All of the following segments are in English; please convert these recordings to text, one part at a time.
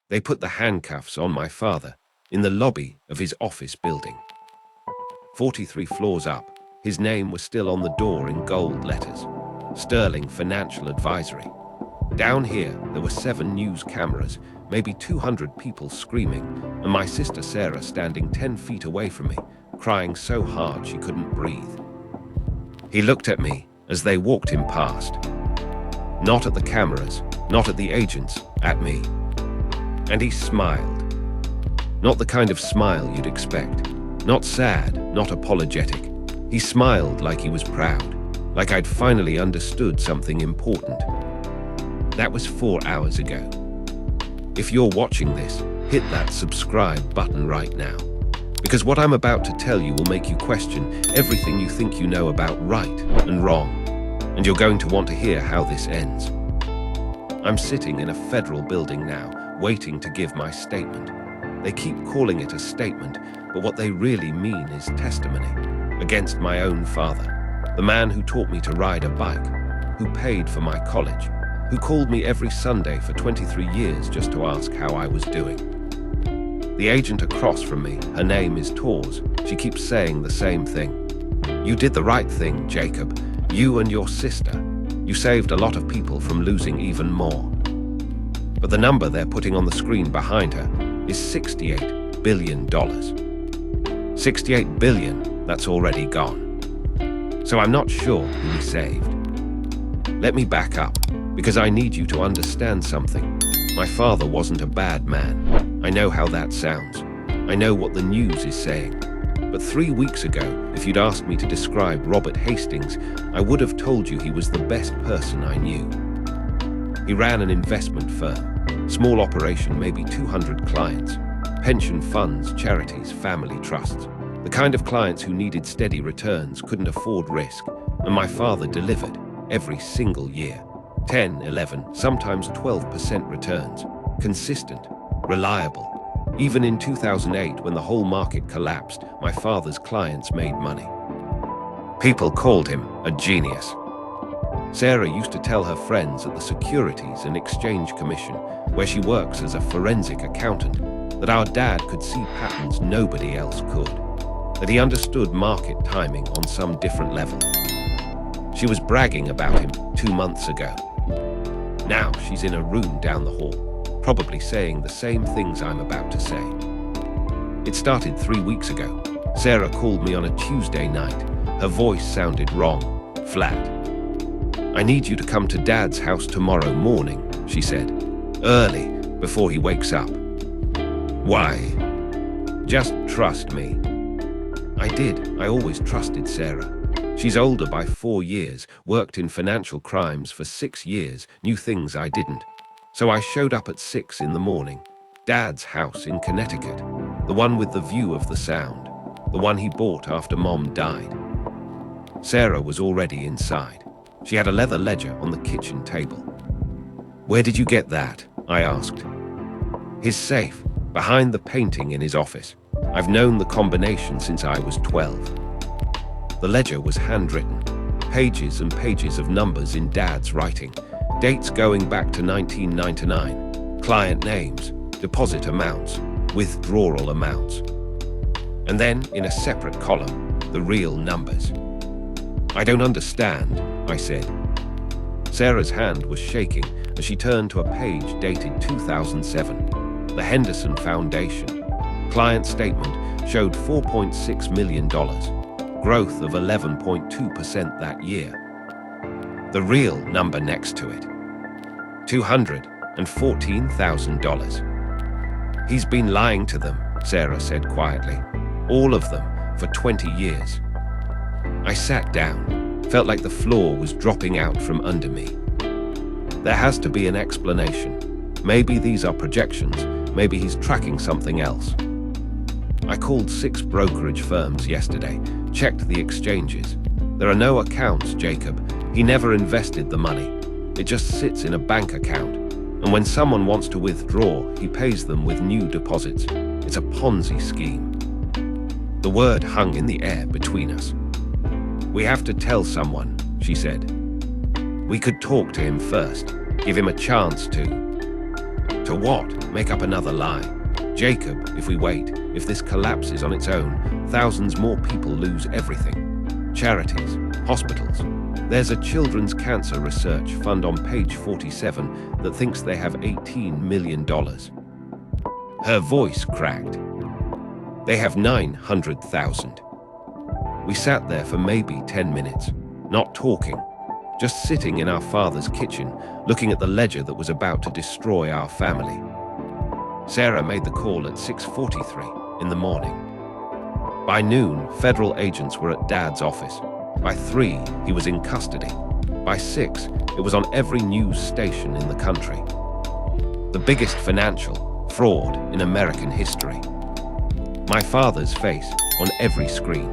They put the handcuffs on my father in the lobby of his office building. 43 floors up, his name was still on the door in gold letters. Sterling Financial Advisory. Down here, there were 7 news cameras, maybe 200 people screaming, and my sister Sarah standing 10 feet away from me, crying so hard she couldn't breathe. He looked at me as they walked him past. Not at the cameras, not at the agents, at me. And he smiled. Not the kind of smile you'd expect. Not sad, not apologetic. He smiled like he was proud, like I'd finally understood something important. That was 4 hours ago. If you're watching this, hit that subscribe button right now. Because what I'm about to tell you will make you question everything you think you know about right and wrong. And you're going to want to hear how this ends. I'm sitting in a federal building now, waiting to give my statement. They keep calling it a statement, but what they really mean is testimony against my own father, the man who taught me to ride a bike, who paid for my college, who called me every Sunday for 23 years just to ask how I was doing. The agent across from me, her name is Tors, she keeps saying the same thing. You did the right thing, Jacob. You and your sister. You saved a lot of people from losing even more. But the number they're putting on the screen behind her is $68 billion. $68 billion that's already gone. So I'm not sure who we saved. Let me back up, because I need you to understand something. My father wasn't a bad man. I know how that sounds. I know what the news is saying. But 3 weeks ago, if you'd asked me to describe Robert Hastings, I would have told you he was the best person I knew. He ran an investment firm, small operation, maybe 200 clients, pension funds, charities, family trusts, the kind of clients who needed steady returns, couldn't afford risk, and my father delivered every single year. 10, 11, sometimes 12% returns, consistent, reliable. Even in 2008, when the whole market collapsed, my father's clients made money. People called him a genius. Sarah used to tell her friends at the Securities and Exchange Commission, where she works as a forensic accountant, that our dad could see patterns nobody else could, that he understood market timing on some different level. She was bragging about him 2 months ago. Now she's in a room down the hall, probably saying the same things I'm about to say. It started 3 weeks ago. Sarah called me on a Tuesday night. Her voice sounded wrong, flat. I need you to come to Dad's house tomorrow morning, she said. Early, before he wakes up. Why? Just trust me. I did. I always trusted Sarah. She's older by 4 years, worked in financial crimes for 6 years, knew things I didn't. So I showed up at 6 in the morning. Dad's house in Connecticut, the one with the view of the Sound, the one he bought after Mom died. Sarah was already inside. She had a leather ledger on the kitchen table. Where did you get that? I asked. His safe, behind the painting in his office. I've known the combination since I was 12. The ledger was handwritten, pages and pages of numbers in Dad's writing, dates going back to 1999, client names, deposit amounts, withdrawal amounts. And then, in a separate column, the real numbers. I don't understand, I said. Sarah's hand was shaking as she turned to a page dated 2007. The Henderson Foundation. Client statement showed $4.6 million, growth of 11.2% that year. The real number next to it, $214,000. He's been lying to them, Sarah said quietly. All of them, for 20 years. I sat down, felt like the floor was dropping out from under me. There has to be an explanation. Maybe these are projections, maybe he's tracking something else. I called 6 brokerage firms yesterday, checked the exchanges. There are no accounts, Jacob. He never invested the money. It just sits in a bank account. And when someone wants to withdraw, he pays them with new deposits. It's a Ponzi scheme. The word hung in the air between us. We have to tell someone, she said. We could talk to him first, give him a chance to. To what? Make up another lie. Jacob, if we wait, if this collapses on its own, thousands more people lose everything. Charities, hospitals. There's a children's cancer research fund on page 47 that thinks they have $18 million. Her voice cracked. They have 900,000. We sat there for maybe 10 minutes, not talking, just sitting in our father's kitchen, looking at the ledger that was about to destroy our family. Sarah made the call at 6:43 in the morning. By noon, federal agents were at Dad's office. By 3, he was in custody. By 6, it was on every news station in the country. The biggest financial fraud in American history. My father's face on every screen.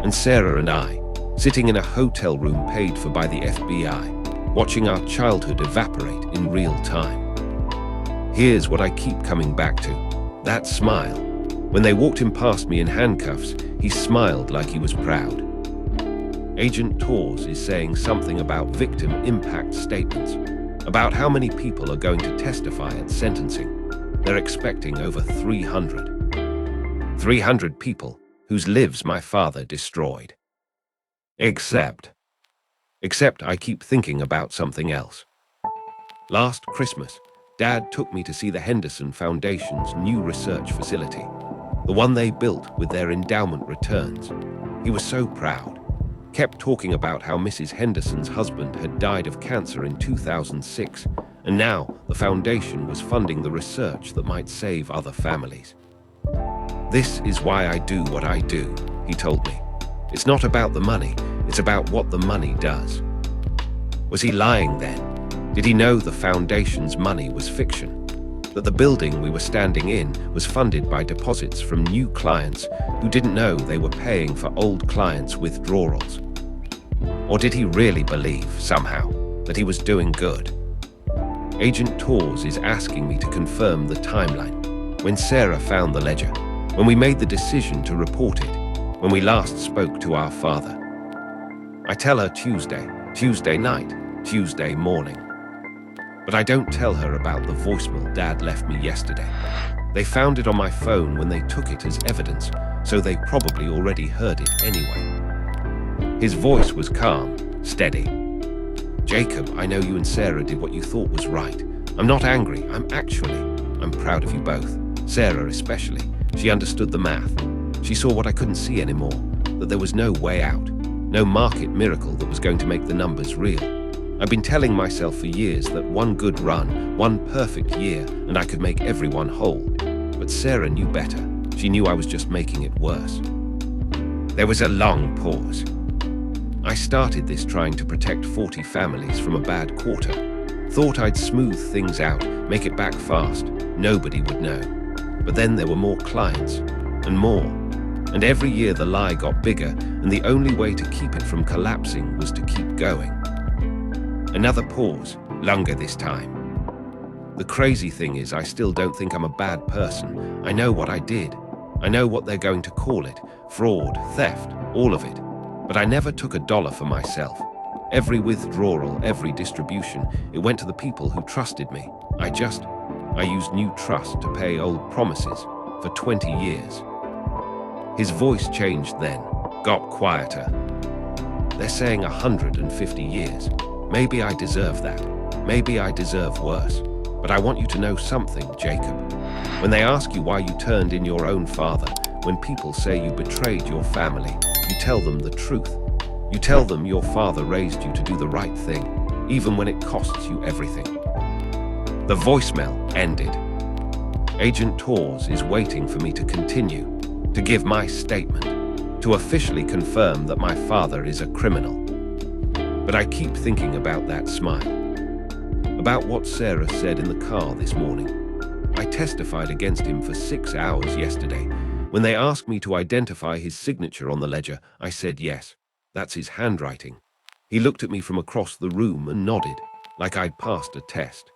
And Sarah and I, sitting in a hotel room paid for by the FBI, watching our childhood evaporate in real time. Here's what I keep coming back to. That smile. When they walked him past me in handcuffs, he smiled like he was proud. Agent Torres is saying something about victim impact statements, about how many people are going to testify at sentencing. They're expecting over 300. 300 people whose lives my father destroyed. Except I keep thinking about something else. Last Christmas, Dad took me to see the Henderson Foundation's new research facility, the one they built with their endowment returns. He was so proud, kept talking about how Mrs. Henderson's husband had died of cancer in 2006, and now the foundation was funding the research that might save other families. This is why I do what I do, he told me. It's not about the money, it's about what the money does. Was he lying then? Did he know the foundation's money was fiction? That the building we were standing in was funded by deposits from new clients who didn't know they were paying for old clients' withdrawals? Or did he really believe, somehow, that he was doing good? Agent Torres is asking me to confirm the timeline. When Sarah found the ledger, when we made the decision to report it, when we last spoke to our father. I tell her Tuesday night, Tuesday morning. But I don't tell her about the voicemail Dad left me yesterday. They found it on my phone when they took it as evidence, so they probably already heard it anyway. His voice was calm, steady. Jacob, I know you and Sarah did what you thought was right. I'm not angry, I'm proud of you both. Sarah especially. She understood the math. She saw what I couldn't see anymore, that there was no way out, no market miracle that was going to make the numbers real. I've been telling myself for years that one good run, one perfect year, and I could make everyone whole. But Sarah knew better. She knew I was just making it worse. There was a long pause. I started this trying to protect 40 families from a bad quarter. Thought I'd smooth things out, make it back fast. Nobody would know. But then there were more clients, and more. And every year the lie got bigger, and the only way to keep it from collapsing was to keep going. Another pause, longer this time. The crazy thing is I still don't think I'm a bad person. I know what I did. I know what they're going to call it. Fraud, theft, all of it. But I never took a dollar for myself. Every withdrawal, every distribution, it went to the people who trusted me. I used new trust to pay old promises for 20 years. His voice changed then, got quieter. They're saying 150 years. Maybe I deserve that. Maybe I deserve worse. But I want you to know something, Jacob. When they ask you why you turned in your own father, when people say you betrayed your family, you tell them the truth. You tell them your father raised you to do the right thing, even when it costs you everything. The voicemail ended. Agent Torres is waiting for me to continue, to give my statement, to officially confirm that my father is a criminal. But I keep thinking about that smile, about what Sarah said in the car this morning. I testified against him for 6 hours yesterday. When they asked me to identify his signature on the ledger, I said yes, that's his handwriting. He looked at me from across the room and nodded, like I'd passed a test.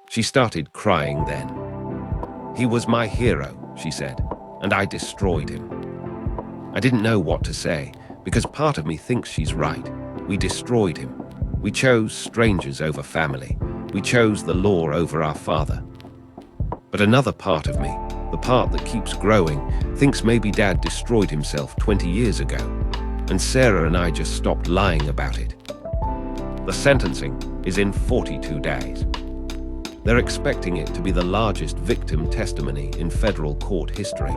She started crying then. He was my hero, she said, and I destroyed him. I didn't know what to say, because part of me thinks she's right. We destroyed him. We chose strangers over family. We chose the law over our father. But another part of me, the part that keeps growing, thinks maybe Dad destroyed himself 20 years ago, and Sarah and I just stopped lying about it. The sentencing is in 42 days. They're expecting it to be the largest victim testimony in federal court history.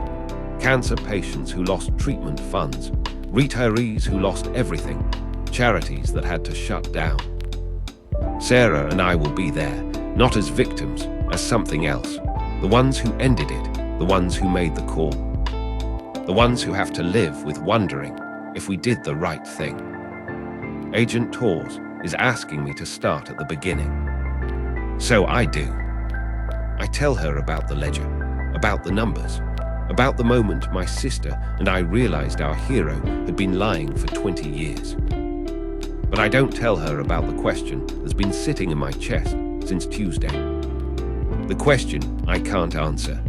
Cancer patients who lost treatment funds, retirees who lost everything, charities that had to shut down. Sarah and I will be there, not as victims, as something else. The ones who ended it, the ones who made the call. The ones who have to live with wondering if we did the right thing. Agent Tors is asking me to start at the beginning. So I do. I tell her about the ledger, about the numbers, about the moment my sister and I realized our hero had been lying for 20 years. But I don't tell her about the question that's been sitting in my chest since Tuesday. The question I can't answer.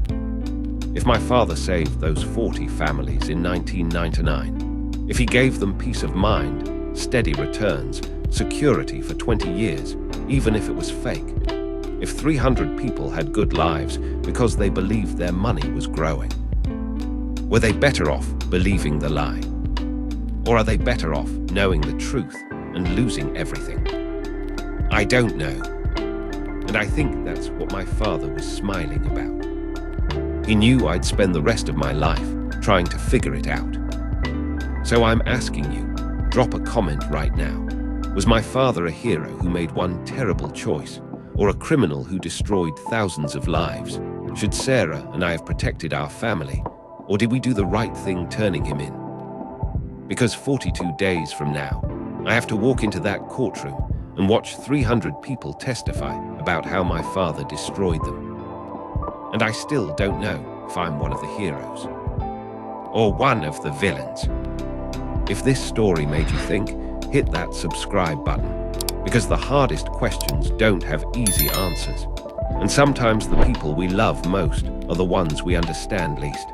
If my father saved those 40 families in 1999, if he gave them peace of mind, steady returns, security for 20 years, even if it was fake, if 300 people had good lives because they believed their money was growing, were they better off believing the lie? Or are they better off knowing the truth and losing everything? I don't know. And I think that's what my father was smiling about. He knew I'd spend the rest of my life trying to figure it out. So I'm asking you, drop a comment right now. Was my father a hero who made one terrible choice, or a criminal who destroyed thousands of lives? Should Sarah and I have protected our family, or did we do the right thing turning him in? Because 42 days from now, I have to walk into that courtroom and watch 300 people testify about how my father destroyed them. And I still don't know if I'm one of the heroes, or one of the villains. If this story made you think, hit that subscribe button, because the hardest questions don't have easy answers. And sometimes the people we love most are the ones we understand least.